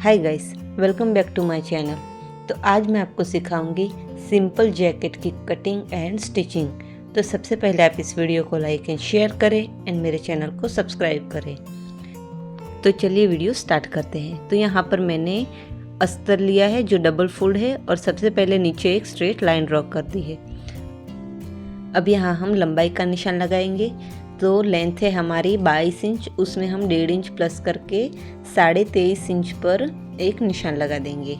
Hi guys, welcome back to my channel. तो आज मैं आपको सिखाऊंगी सिंपल जैकेट की कटिंग एंड स्टिचिंग। तो सबसे पहले आप इस वीडियो को लाइक एंड शेयर करें एंड मेरे चैनल को सब्सक्राइब करें। तो चलिए वीडियो स्टार्ट करते हैं। तो यहाँ पर मैंने अस्तर लिया है जो डबल फोल्ड है और सबसे पहले नीचे एक स्ट्रेट लाइन ड्रॉ कर दी है। अब यहाँ हम लंबाई का निशान लगाएंगे। तो लेंथ है हमारी 22 इंच, उसमें हम 1.5 इंच प्लस करके 23.5 इंच पर एक निशान लगा देंगे।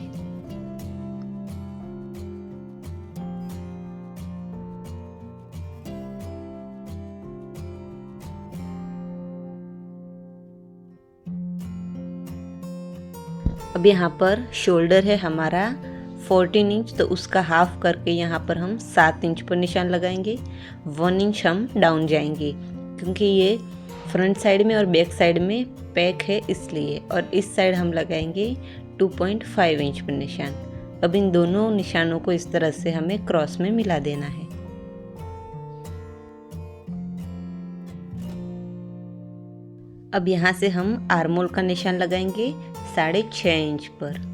अब यहाँ पर शोल्डर है हमारा 14 इंच, तो उसका हाफ करके यहाँ पर हम 7 इंच पर निशान लगाएंगे। 1 इंच हम डाउन जाएंगे क्योंकि ये फ्रंट साइड में और बैक साइड में पैक है इसलिए, और इस साइड हम लगाएंगे 2.5 इंच पर निशान। अब इन दोनों निशानों को इस तरह से हमें क्रॉस में मिला देना है। अब यहाँ से हम आर्म होल का निशान लगाएंगे 6.5 इंच पर।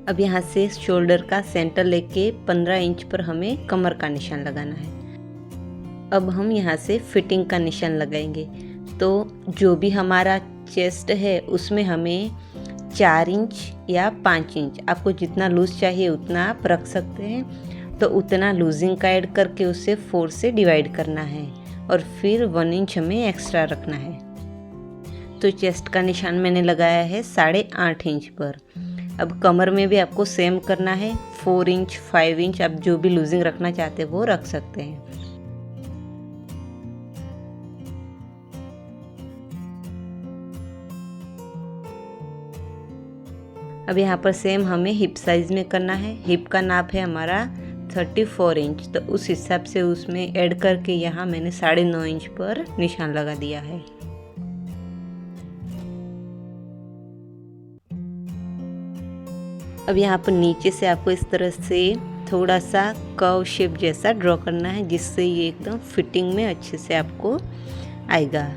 अब यहाँ से शोल्डर का सेंटर लेके 15 इंच पर हमें कमर का निशान लगाना है। अब हम यहाँ से फिटिंग का निशान लगाएंगे। तो जो भी हमारा चेस्ट है उसमें हमें 4 इंच या 5 इंच, आपको जितना लूज चाहिए उतना आप रख सकते हैं। तो उतना लूजिंग का ऐड करके उसे 4 से डिवाइड करना है और फिर 1 इंच हमें एक्स्ट्रा रखना है। तो चेस्ट का निशान मैंने लगाया है 8.5 इंच पर। अब कमर में भी आपको सेम करना है, 4 इंच 5 इंच आप जो भी लूजिंग रखना चाहते हैं वो रख सकते हैं। अब यहाँ पर सेम हमें हिप साइज में करना है। हिप का नाप है हमारा 34 इंच, तो उस हिसाब से उसमें ऐड करके यहाँ मैंने 9.5 इंच पर निशान लगा दिया है। अब यहाँ पर नीचे से आपको इस तरह से थोड़ा सा कर्व शेप जैसा ड्रॉ करना है जिससे ये एकदम फिटिंग में अच्छे से आपको आएगा।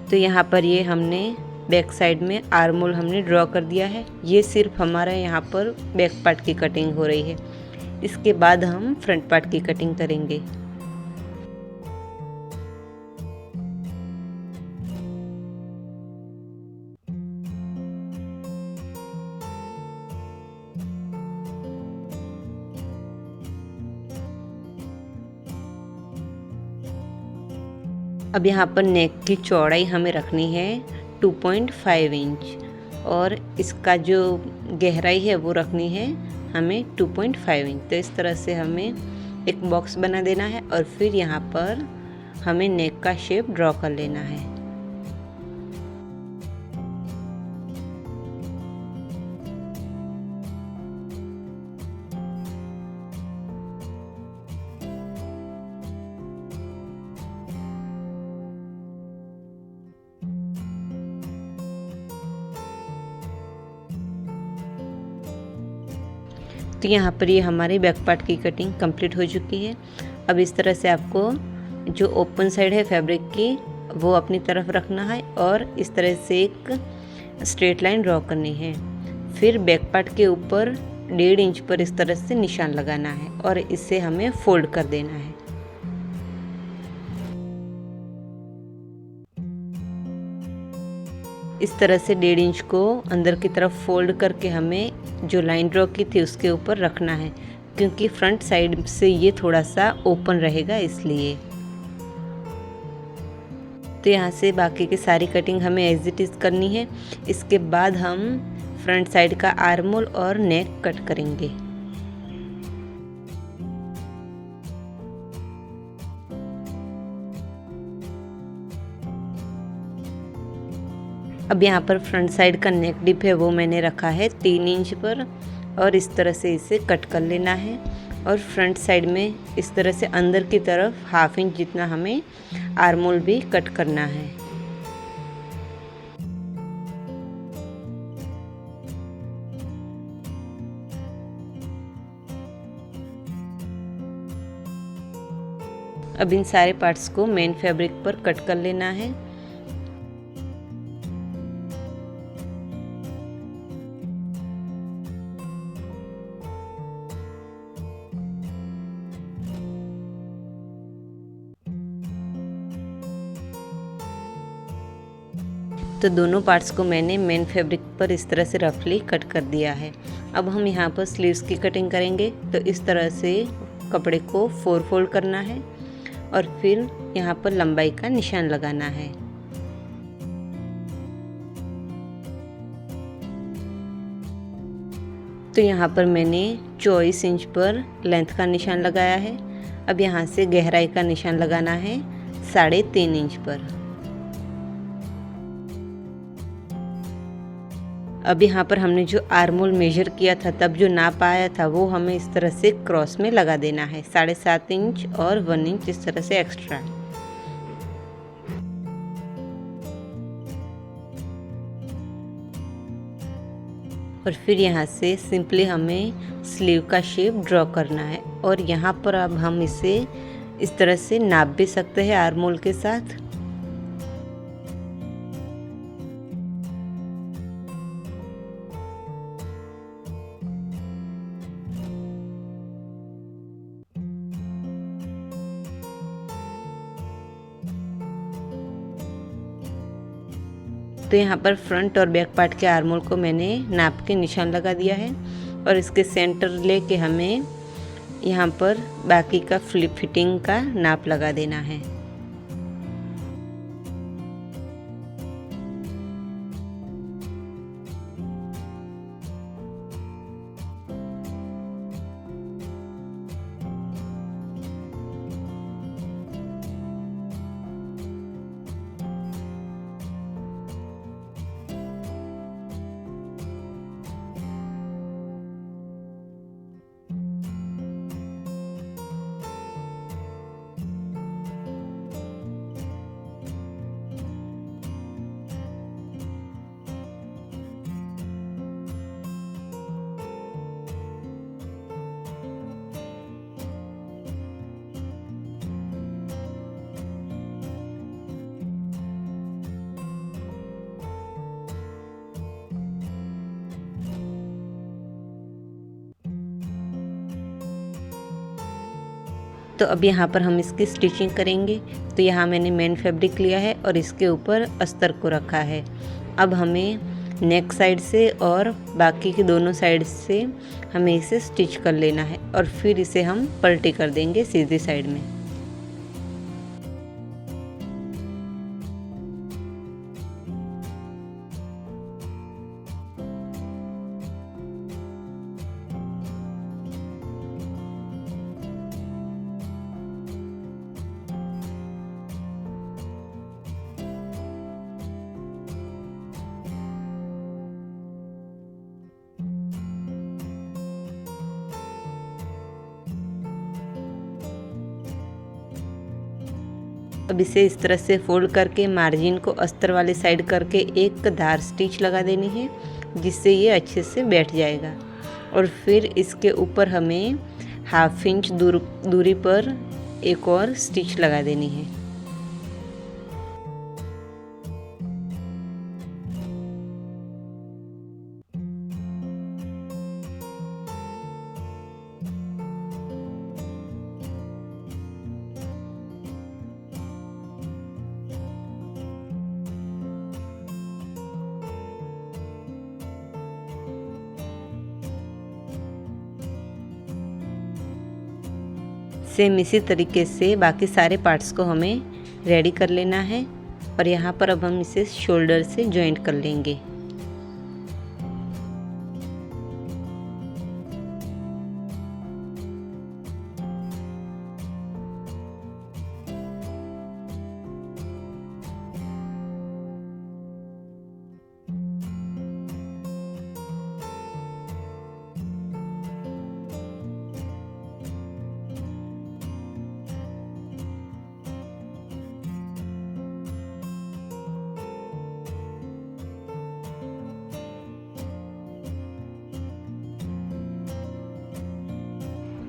तो यहाँ पर ये हमने बैक साइड में आर्म होल हमने ड्रॉ कर दिया है। ये सिर्फ हमारा यहाँ पर बैक पार्ट की कटिंग हो रही है। इसके बाद हम फ्रंट पार्ट की कटिंग करेंगे। अब यहाँ पर नेक की चौड़ाई हमें रखनी है 2.5 इंच और इसका जो गहराई है वो रखनी है हमें 2.5 इंच। तो इस तरह से हमें एक बॉक्स बना देना है और फिर यहाँ पर हमें नेक का शेप ड्रॉ कर लेना है। तो यहाँ पर ये हमारी बैक पार्ट की कटिंग कंप्लीट हो चुकी है। अब इस तरह से आपको जो ओपन साइड है फैब्रिक की वो अपनी तरफ रखना है और इस तरह से एक स्ट्रेट लाइन ड्रॉ करनी है। फिर बैक पार्ट के ऊपर 1.5 इंच पर इस तरह से निशान लगाना है और इसे हमें फोल्ड कर देना है। इस तरह से 1.5 इंच को अंदर की तरफ फोल्ड करके हमें जो लाइन ड्रॉ की थी उसके ऊपर रखना है क्योंकि फ्रंट साइड से ये थोड़ा सा ओपन रहेगा इसलिए। तो यहाँ से बाकी की सारी कटिंग हमें एज इट इज़ करनी है। इसके बाद हम फ्रंट साइड का आर्म होल और नेक कट करेंगे। अब यहाँ पर फ्रंट साइड का नेक डिप है वो मैंने रखा है 3 इंच पर, और इस तरह से इसे कट कर लेना है। और फ्रंट साइड में इस तरह से अंदर की तरफ 1/2 इंच जितना हमें आर्म होल भी कट करना है। अब इन सारे पार्ट्स को मेन फैब्रिक पर कट कर लेना है। तो दोनों पार्ट्स को मैंने मेन फैब्रिक पर इस तरह से रफली कट कर दिया है। अब हम यहाँ पर स्लीव्स की कटिंग करेंगे। तो इस तरह से कपड़े को 4 फोल्ड करना है और फिर यहाँ पर लंबाई का निशान लगाना है। तो यहाँ पर मैंने 24 इंच पर लेंथ का निशान लगाया है। अब यहाँ से गहराई का निशान लगाना है 3.5 इंच पर। अब यहाँ पर हमने जो आर्म होल मेजर किया था तब जो नाप आया था वो हमें इस तरह से क्रॉस में लगा देना है 7.5 इंच और 1 इंच इस तरह से एक्स्ट्रा। और फिर यहाँ से सिंपली हमें स्लीव का शेप ड्रॉ करना है। और यहाँ पर अब हम इसे इस तरह से नाप भी सकते हैं आर्म होल के साथ। तो यहाँ पर फ्रंट और बैक पार्ट के आर्म होल को मैंने नाप के निशान लगा दिया है और इसके सेंटर लेके हमें यहाँ पर बाकी का फ्लिप फिटिंग का नाप लगा देना है। तो अब यहाँ पर हम इसकी स्टिचिंग करेंगे। तो यहाँ मैंने मेन फैब्रिक लिया है और इसके ऊपर अस्तर को रखा है। अब हमें नेक साइड से और बाकी के दोनों साइड से हमें इसे स्टिच कर लेना है और फिर इसे हम पलटी कर देंगे सीधी साइड में। अब इसे इस तरह से फोल्ड करके मार्जिन को अस्तर वाले साइड करके एक धार स्टिच लगा देनी है, जिससे ये अच्छे से बैठ जाएगा। और फिर इसके ऊपर हमें 1/2 इंच दूरी पर एक और स्टिच लगा देनी है। सेम इसी तरीके से बाकी सारे पार्ट्स को हमें रेडी कर लेना है और यहाँ पर अब हम इसे शोल्डर से जॉइंट कर लेंगे।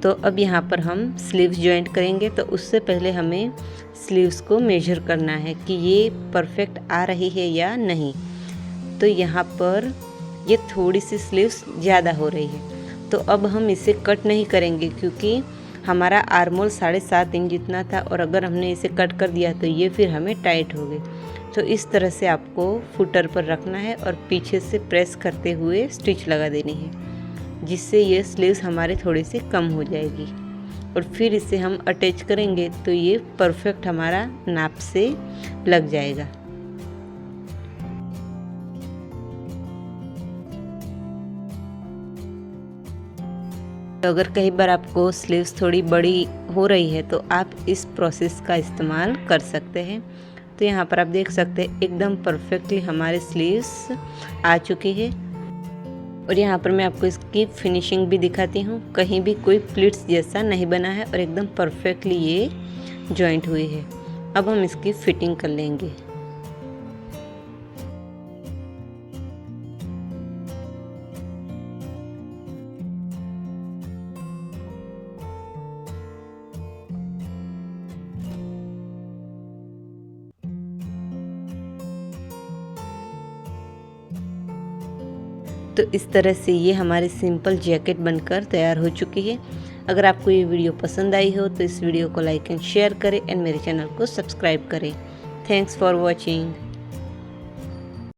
तो अब यहाँ पर हम स्लीव्स जॉइंट करेंगे, तो उससे पहले हमें स्लीव्स को मेजर करना है कि ये परफेक्ट आ रही है या नहीं। तो यहाँ पर ये थोड़ी सी स्लीव्स ज़्यादा हो रही है, तो अब हम इसे कट नहीं करेंगे क्योंकि हमारा आर्मोल 7.5 इंच जितना था और अगर हमने इसे कट कर दिया तो ये फिर हमें टाइट हो गई। तो इस तरह से आपको फुटर पर रखना है और पीछे से प्रेस करते हुए स्टिच लगा देनी है, जिससे ये स्लीव्स हमारे थोड़ी सी कम हो जाएगी और फिर इसे हम अटैच करेंगे तो ये परफेक्ट हमारा नाप से लग जाएगा। तो अगर कई बार आपको स्लीव्स थोड़ी बड़ी हो रही है तो आप इस प्रोसेस का इस्तेमाल कर सकते हैं। तो यहाँ पर आप देख सकते हैं एकदम परफेक्टली हमारे स्लीव्स आ चुकी है और यहाँ पर मैं आपको इसकी फिनिशिंग भी दिखाती हूँ। कहीं भी कोई प्लीट्स जैसा नहीं बना है और एकदम परफेक्टली ये जॉइंट हुई है। अब हम इसकी फिटिंग कर लेंगे। तो इस तरह से ये हमारी सिंपल जैकेट बनकर तैयार हो चुकी है। अगर आपको ये वीडियो पसंद आई हो तो इस वीडियो को लाइक एंड शेयर करें एंड मेरे चैनल को सब्सक्राइब करें। Thanks for watching.